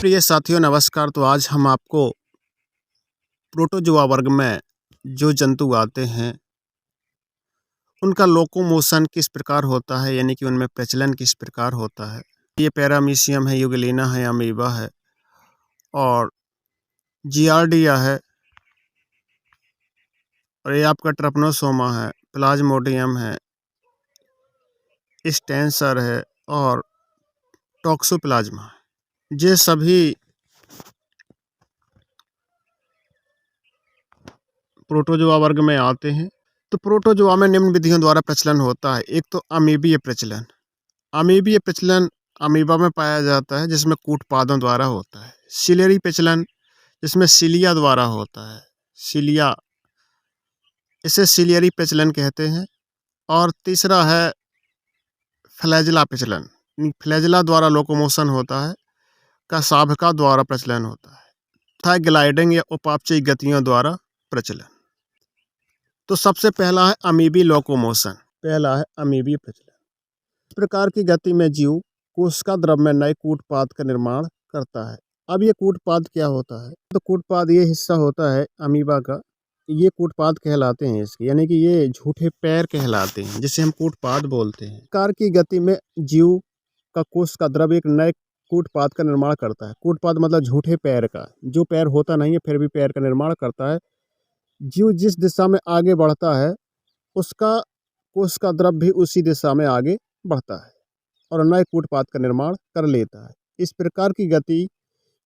प्रिय साथियों नमस्कार। तो आज हम आपको प्रोटोजोआ वर्ग में जो जंतु आते हैं उनका लोकोमोशन किस प्रकार होता है, यानी कि उनमें प्रचलन किस प्रकार होता है। ये पैरामीशियम है, यूग्लिना है, अमीबा है और जियार्डिया है और ये आपका ट्रपनोसोमा है, प्लाज्मोडियम है, स्टेंसर है और टॉक्सोप्लाज्मा है। ये सभी प्रोटोजोआ वर्ग में आते हैं। तो प्रोटोजोआ में निम्न विधियों द्वारा प्रचलन होता है। एक तो अमीबीय प्रचलन। अमीबीय प्रचलन अमीबा में पाया जाता है जिसमें कूटपादों द्वारा होता है। सिलेरी प्रचलन जिसमें सिलिया द्वारा होता है, सिलिया, इसे सिलियरी प्रचलन कहते हैं। और तीसरा है फ्लैजिला प्रचलन, फ्लैजिला द्वारा लोकोमोशन होता है का शाभका द्वारा प्रचलन होता है तथा ग्लाइडिंग या उपापचयी गतियों द्वारा प्रचलन। तो सबसे पहला है अमीबी लोकोमोशन। पहला है अमीबी प्रचलन। इस प्रकार की गति में जीव कोशिका द्रव में नए कूटपाद का निर्माण करता है। अब ये कूटपाद क्या होता है? तो कूटपाद ये हिस्सा होता है अमीबा का, ये कूटपाद कहलाते हैं इसके, यानी कि ये झूठे पैर कहलाते हैं जिसे हम कूटपाद बोलते हैं। प्रकार की गति में जीव का कोशिका द्रव एक नए कूटपाद का निर्माण करता है। कूटपाद मतलब झूठे पैर का, जो पैर होता नहीं है फिर भी पैर का निर्माण करता है। जीव जिस दिशा में आगे बढ़ता है उसका कोशिका द्रव भी उसी दिशा में आगे बढ़ता है और नए कूटपाद का निर्माण कर लेता है। इस प्रकार की गति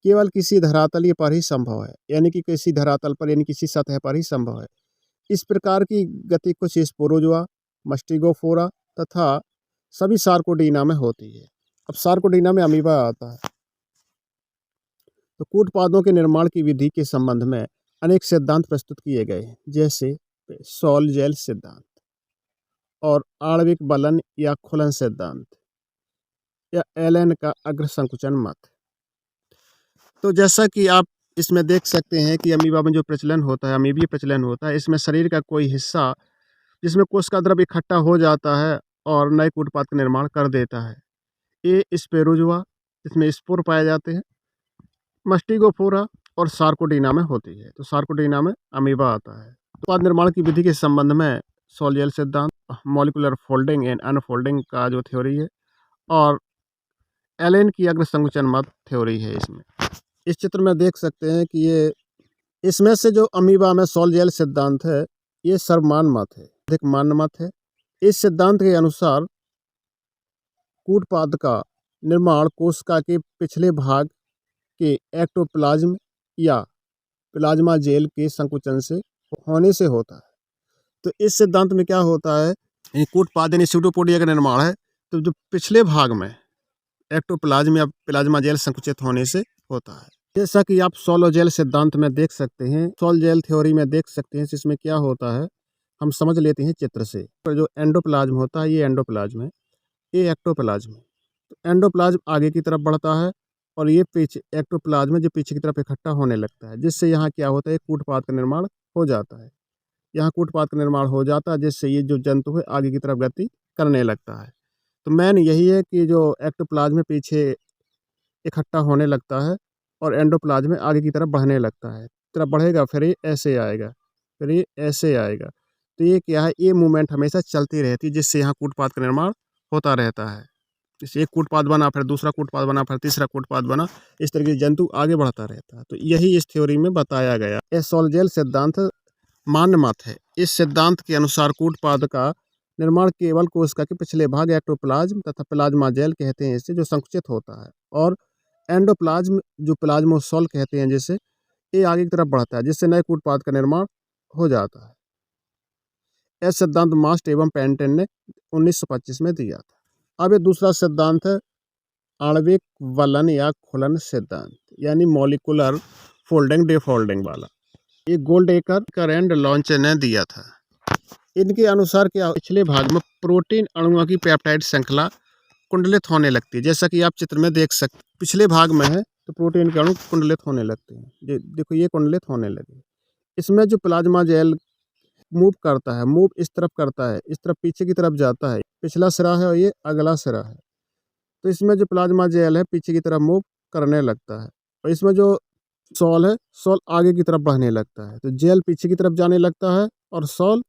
केवल किसी धरातलीय पर ही संभव है, यानी कि किसी धरातल पर यानी किसी सतह पर ही संभव है। इस प्रकार की गति कुछ स्पोरोजोआ, मस्टिगोफोरा तथा सभी सार्कोडीना में होती है। अब सार्कोडीना में अमीबा आता है। तो कूटपादों के निर्माण की विधि के संबंध में अनेक सिद्धांत प्रस्तुत किए गए हैं, जैसे सॉल-जेल सिद्धांत और आणविक बलन या खुलन सिद्धांत या एलन का अग्र संकुचन मत। तो जैसा कि आप इसमें देख सकते हैं कि अमीबा में जो प्रचलन होता है, अमीबीय प्रचलन होता है, इसमें शरीर का कोई हिस्सा जिसमें कोशिका द्रव इकट्ठा हो जाता है और नए कूटपाद का निर्माण कर देता है। ये स्पेरोजोआ, इसमें स्पोर पाए जाते हैं, मस्टिगोफोरा और सार्कोडीना में होती है। तो सार्कोडीना में अमीबा आता है। उत्पाद निर्माण की विधि के संबंध में सॉल-जेल सिद्धांत, मॉलिक्यूलर फोल्डिंग एंड अनफोल्डिंग का जो थ्योरी है और एलेन की अग्र संकुचन मत थ्योरी है। इसमें इस चित्र में देख सकते हैं कि ये इसमें से जो अमीबा में सॉल-जेल सिद्धांत है ये सर्वमान्य मत है, अधिक मान्य मत है। इस सिद्धांत के अनुसार कूटपाद का निर्माण कोशिका के पिछले भाग के एक्टोप्लाज्म या प्लाज्मा जेल के संकुचन से होने से होता है। तो इस सिद्धांत में क्या होता है, कूटपाद यानी स्यूडोपोडिया का निर्माण है तो जो पिछले भाग में एक्टोप्लाज्म या प्लाज्मा जेल संकुचित होने से होता है। जैसा कि आप सॉल-जेल सिद्धांत में देख सकते हैं, सॉल-जेल थ्योरी में देख सकते हैं, इसमें क्या होता है हम समझ लेते हैं चित्र से। तो जो एंडोप्लाज्म होता है ये एंडोप्लाज्म है, ये एक्टोप्लाज्म है। तो एंडोप्लाज्म आगे की तरफ बढ़ता है और ये पीछे एक्टोप्लाज्म जो पीछे की तरफ इकट्ठा होने लगता है, जिससे यहाँ क्या होता है कूटपाद का निर्माण हो जाता है। यहाँ कूटपाद का निर्माण हो जाता है जिससे ये जो जंतु है आगे की तरफ गति करने लगता है। तो मेन यही है कि जो एक्टोप्लाज्म पीछे इकट्ठा होने लगता है और एंडोप्लाज्म आगे की तरफ बढ़ने लगता है। तरफ बढ़ेगा फिर ये ऐसे आएगा, फिर ये ऐसे आएगा। तो ये क्या है, ये मूवमेंट हमेशा चलती रहती है जिससे यहाँ कूटपाद का निर्माण होता रहता है। जैसे एक कूटपाद बना, फिर दूसरा कूटपाद बना, फिर तीसरा कूटपाद बना, इस तरीके से जंतु आगे बढ़ता रहता है। तो यही इस थ्योरी में बताया गया। यह सॉल-जेल सिद्धांत मान्य मत है। इस सिद्धांत के अनुसार कूटपाद का निर्माण केवल कोशिका के पिछले भाग एक्टोप्लाज्म तथा प्लाज्मा जेल कहते हैं इससे जो संकुचित होता है, और एंडोप्लाज्म जो प्लाज्मोसॉल कहते हैं जिसे, ये आगे की तरफ बढ़ता है जिससे नए कूटपाद का निर्माण हो जाता है। यह सिद्धांत मास्ट एवं पेंटेन ने 1925 में दिया था। अब ये दूसरा सिद्धांत है आणविक वलन या खुलन सिद्धांत, यानी मॉलिक्यूलर फोल्डिंग डिफोल्डिंग वाला। ये गोल्डएकर एंड लॉन्च ने दिया था। इनके अनुसार क्या पिछले भाग में प्रोटीन अणुओं की पेप्टाइड श्रृंखला कुंडलित होने लगती है। जैसा कि आप चित्र में देख सकते, पिछले भाग में है तो प्रोटीन के अणु कुंडलित होने लगते हैं। देखो ये कुंडलित होने लगे। इसमें जो प्लाज्मा जेल मूव करता है, मूव इस तरफ करता है, इस तरफ पीछे की तरफ जाता है। पिछला सिरा है और ये अगला सिरा है। तो इसमें जो प्लाज्मा जेल है पीछे की तरफ मूव करने लगता है और इसमें जो सॉल है, सॉल आगे की तरफ बढ़ने लगता है, तो जेल पीछे की तरफ जाने लगता है और सॉल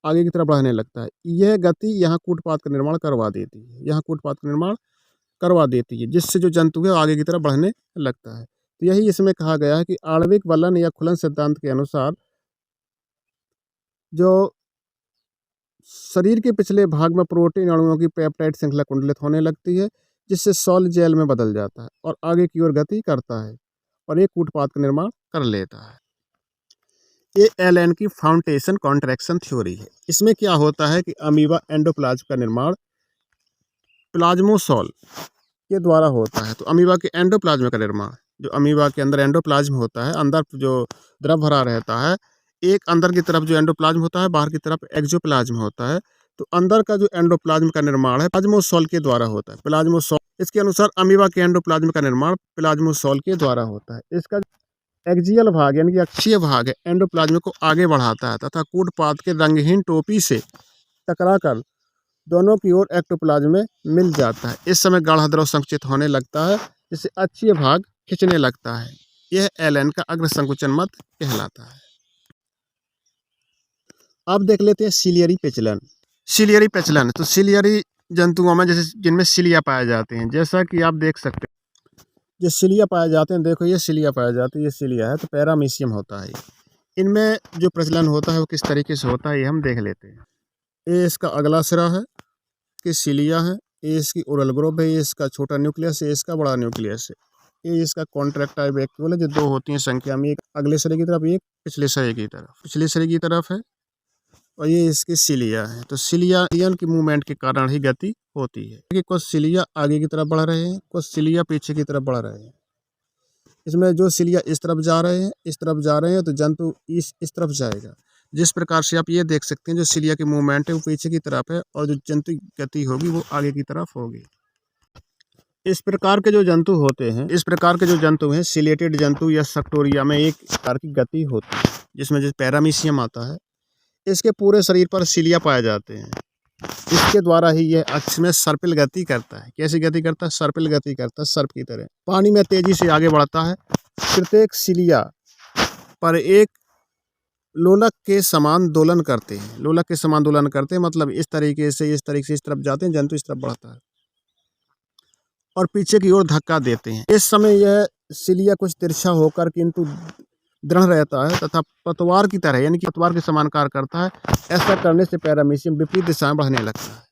आगे की तरफ बढ़ने लगता है। यह गति यहाँ कूटपाद का निर्माण करवा देती है, यहाँ कूटपाद का निर्माण करवा देती है, जिससे जो जंतु है आगे की तरफ बढ़ने लगता है। तो यही इसमें कहा गया है कि आणविक वलन या खुलन सिद्धांत के अनुसार जो शरीर के पिछले भाग में प्रोटीन अणुओं की पेप्टाइड श्रृंखला कुंडलित होने लगती है, जिससे सॉल जेल में बदल जाता है और आगे की ओर गति करता है और एक कूटपाद का निर्माण कर लेता है। ये एलन की फाउंडेशन कॉन्ट्रैक्शन थ्योरी है। इसमें क्या होता है कि अमीबा एंडोप्लाज्म का निर्माण प्लाज्मोसॉल के द्वारा होता है। तो अमीबा के एंडोप्लाज्म का निर्माण, जो अमीबा के अंदर एंडोप्लाज्म होता है, अंदर जो द्रव भरा रहता है, एक अंदर की तरफ जो एंडोप्लाज्म होता है, बाहर की तरफ एक्सोप्लाज्म होता है। तो अंदर का जो एंडोप्लाज्म का निर्माण है प्लाज्मोसॉल के द्वारा होता है, प्लाज्मोसॉल। इसके अनुसार अमीबा के एंडोप्लाज्म का निर्माण प्लाज्मोसॉल के द्वारा होता है। इसका एक्सियल भाग यानी कि अक्षीय भाग है, एंडोप्लाज्म को आगे बढ़ाता है तथा कूटपाद के रंगहीन टोपी से टकराकर दोनों की ओर एक्टोप्लाज्म में मिल जाता है। इस समय गाढ़ा द्रव संकुचित होने लगता है, जिससे अक्षीय भाग खिंचने लगता है। यह एलन का अग्र संकुचन मत कहलाता है। अब देख लेते हैं सिलियरी पेचलन। सिलियरी पेचलन, तो सिलियरी जंतुओं में जैसे जिनमें सिलिया पाए जाते हैं, जैसा कि आप देख सकते हैं जो सिलिया पाए जाते हैं, देखो ये सिलिया पाए जाते हैं, ये सिलिया है, तो पैरामीशियम होता है। इनमें जो प्रचलन होता है वो किस तरीके से होता है ये हम देख लेते हैं। ये इसका अगला सिरा है कि सिलिया है, ये इसकी ओरल ग्रुप है, ये इसका छोटा न्यूक्लियस है, इसका बड़ा न्यूक्लियस है। ये इसका कॉन्ट्रैक्टाइल वैक्यूल है, जो दो होती हैं संख्या में, एक अगले सिरे की तरफ, एक पिछले सिरे की तरफ, पिछले सिरे की तरफ है, और ये इसकी सिलिया है। तो सिलिया की मूवमेंट के कारण ही गति होती है कि कुछ सिलिया आगे की तरफ बढ़ रहे हैं, कुछ सिलिया पीछे की तरफ बढ़ रहे हैं। इसमें जो सिलिया इस तरफ जा रहे हैं, इस तरफ जा रहे हैं, तो जंतु इस तरफ जाएगा। जिस प्रकार से आप ये देख सकते हैं जो सिलिया की मूवमेंट है वो पीछे की तरफ है और जो जंतु गति होगी वो आगे की तरफ होगी। इस प्रकार के जो जंतु होते हैं, इस प्रकार के जो जंतु हैं, सिलेटेड जंतु या सक्टोरिया में एक प्रकार की गति होती है, जिसमें जो पैरामीशियम आता है, इसके पूरे शरीर पर सिलिया पाए जाते हैं। इसके द्वारा ही यह अक्ष में सर्पिल गति करता है। कैसी गति करता है? सर्पिल गति करता है, सर्प की तरह पानी में तेजी से आगे बढ़ता है। प्रत्येक सिलिया पर एक लोलक के समान दोलन करते हैं। लोलक के समान दोलन करते हैं मतलब इस तरीके से इस तरफ जाते हैं, जंतु इस तरफ बढ़ता है और पीछे की ओर धक्का देते हैं। इस समय यह सिलिया कुछ तिरछा होकर किंतु दृढ़ रहता है तथा पतवार की तरह यानी कि पतवार के समान कार्य करता है। ऐसा करने से पैरामीशियम विपरीत दिशा में बढ़ने लगता है।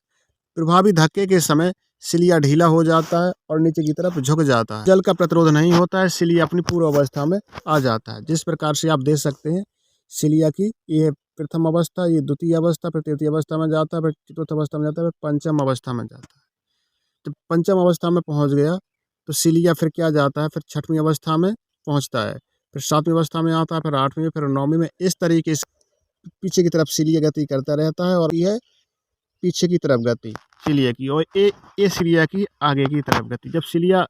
प्रभावी धक्के के समय सिलिया ढीला हो जाता है और नीचे की तरफ झुक जाता है। जल का प्रतिरोध नहीं होता है, सिलिया अपनी पूर्व अवस्था में आ जाता है। जिस प्रकार से आप देख सकते हैं सिलिया की ये प्रथम अवस्था, ये द्वितीय अवस्था, फिर तृतीय अवस्था में जाता है, फिर चतुर्थ अवस्था में जाता है, फिर पंचम अवस्था में जाता है। तो पंचम अवस्था में पहुंच गया तो सिलिया फिर क्या जाता है, फिर छठवीं अवस्था में पहुंचता है, फिर सातवीं अवस्था में आता है, फिर आठवीं में, फिर नौवीं में। इस तरीके से पीछे की तरफ सिलिया गति करता रहता है और यह पीछे की तरफ गति सिलिया की और ये सिलिया की आगे की तरफ गति। जब सिलिया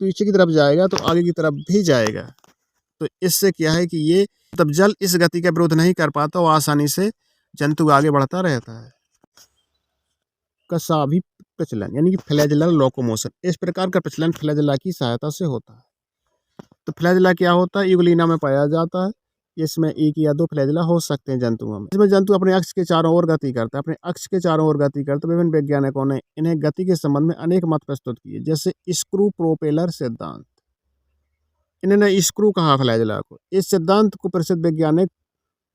पीछे की तरफ जाएगा तो आगे की तरफ भी जाएगा। तो इससे क्या है कि ये तब जल इस गति का विरोध नहीं कर पाता और आसानी से जंतु आगे बढ़ता रहता है। कसाभी प्रचलन यानी कि फ्लैजेलर लोकोमोशन, इस प्रकार का प्रचलन फ्लैजेला की सहायता से होता है। तो फ्लैजेला क्या होता है? यूग्लिना में पाया जाता है। इसमें एक या दो फ्लैजेला हो सकते हैं जंतुओं में। इसमें जंतु अपने अक्ष के चारों ओर गति करता है, अपने अक्ष के चारों ओर गति करता है। विभिन्न वैज्ञानिकों ने इन्हें गति के संबंध में अनेक मत प्रस्तुत किए, जैसे स्क्रू प्रोपेलर सिद्धांत। इन्होंने स्क्रू कहा फ्लैजेला को। इस सिद्धांत को प्रसिद्ध वैज्ञानिक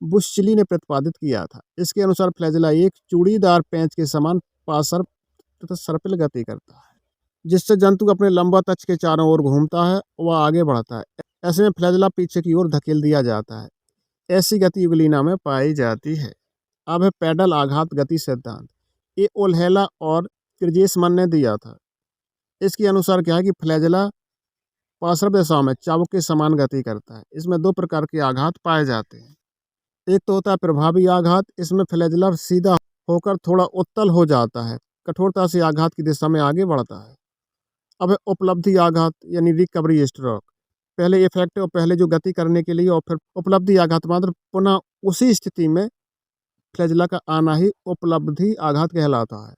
बुश्चली ने प्रतिपादित किया था। इसके अनुसार फ्लैजेला एक चूड़ीदार पेंच के समान पार्श्व तथा सर्पिल गति करता है, जिससे जंतु अपने लंबा अक्ष के चारों ओर घूमता है, वह आगे बढ़ता है। ऐसे में फ्लैजेला पीछे की ओर धकेल दिया जाता है। ऐसी गति यूग्लिना में पाई जाती है। अब है पैडल आघात गति सिद्धांत। ये ओल्हेला और क्रिजेसमन ने दिया था। इसके अनुसार क्या है कि फ्लैजेला पार्श्व दिशाओं में चाबुक के समान गति करता है। इसमें दो प्रकार के आघात पाए जाते हैं। एक तो होता है प्रभावी आघात। इसमें फ्लैजेला सीधा होकर थोड़ा उत्तल हो जाता है, कठोरता से आघात की दिशा में आगे बढ़ता है। अब है उपलब्धि आघात यानी रिकवरी स्ट्रोक। पहले इफेक्ट और पहले जो गति करने के लिए और फिर उपलब्धि आघात मात्र पुनः उसी स्थिति में फ्लैजेला का आना ही उपलब्धि आघात कहलाता है।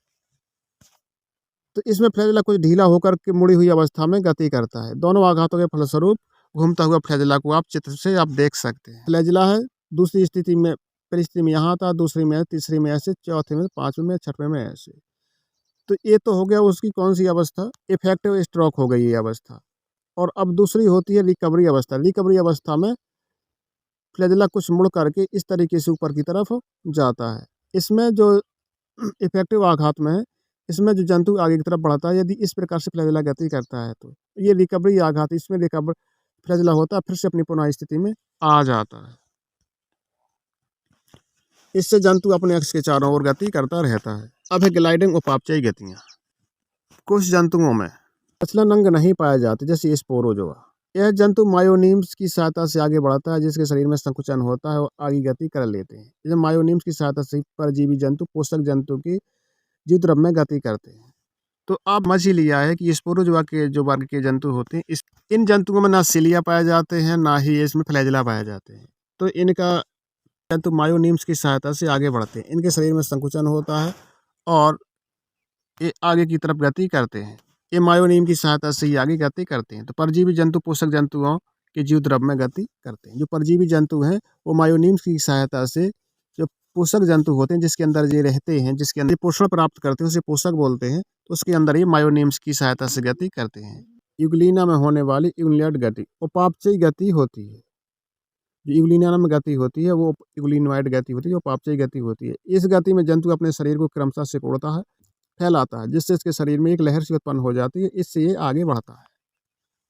तो इसमें फ्लैजेला कुछ ढीला होकर के मुड़ी हुई अवस्था में गति करता है। दोनों आघातों के फलस्वरूप घूमता हुआ फ्लैजिला को आप चित्र से आप देख सकते हैं। फ्लैजिला है दूसरी स्थिति में, पहली स्थिति में यहाँ था, दूसरी में, तीसरी में ऐसे, चौथे में, पांचवें में, छठवें में ऐसे। तो ये तो हो गया उसकी कौन सी अवस्था, इफेक्टिव स्ट्रोक हो गई ये अवस्था। और अब दूसरी होती है रिकवरी अवस्था। रिकवरी अवस्था में फ्लैजिला कुछ मुड़ करके इस तरीके से ऊपर की तरफ जाता है। इसमें जो इफेक्टिव आघात में है, इसमें जो जंतु आगे की तरफ बढ़ता है, यदि इस प्रकार से फ्लैजिला गति करता है तो ये रिकवरी आघात, इसमें रिकवर फ्लैजिला होता है, फिर से अपनी पुनः स्थिति में आ जाता है। इससे जंतु अपने अक्ष के चारों ओर गति करता रहता है। अब है ग्लाइडिंग उपापचयी गतियाँ। कुछ जंतुओं में प्रचलन अंग नहीं पाए जाते, जैसे स्पोरोजोआ। यह जंतु मायोनीम्स की सहायता से आगे बढ़ता है, जिसके शरीर में संकुचन होता है और आगे गति कर लेते हैं। जैसे मायोनीम्स की सहायता से परजीवी जंतु पोषक जंतु की जीव द्रव में गति करते हैं। तो आप समझ ही लिया है कि स्पोरोजोआ के जो वर्ग के जंतु होते हैं, इन जंतुओं में ना सिलिया पाए जाते हैं, ना ही इसमें फ्लैजिला पाए जाते हैं। तो इनका जंतु मायोनीम्स की सहायता से आगे बढ़ते हैं। इनके शरीर में संकुचन होता है और ये आगे की तरफ गति करते हैं। ये मायोनीम की सहायता से ही आगे गति करते हैं। तो परजीवी जंतु पोषक जंतुओं के जीव द्रव में गति करते हैं। जो परजीवी जंतु हैं वो मायोनीम की सहायता से, जो पोषक जंतु होते हैं जिसके अंदर ये रहते हैं, जिसके अंदर पोषण प्राप्त करते हैं, उसे पोषक बोलते हैं, तो उसके अंदर ये मायोनीम्स की सहायता से गति करते हैं। यूग्लिना में होने वाली यूग्लिनॉइड गति उपापचयी गति होती है। जो यूग्लिना में गति होती है वो यूग्लिनॉइड गति होती है, उपापचयी गति होती है। इस गति में जंतु अपने शरीर को क्रमशः सिकुड़ता है, फैलाता है, जिससे इसके शरीर में एक लहर सी उत्पन्न हो जाती है, इससे ये आगे बढ़ता है।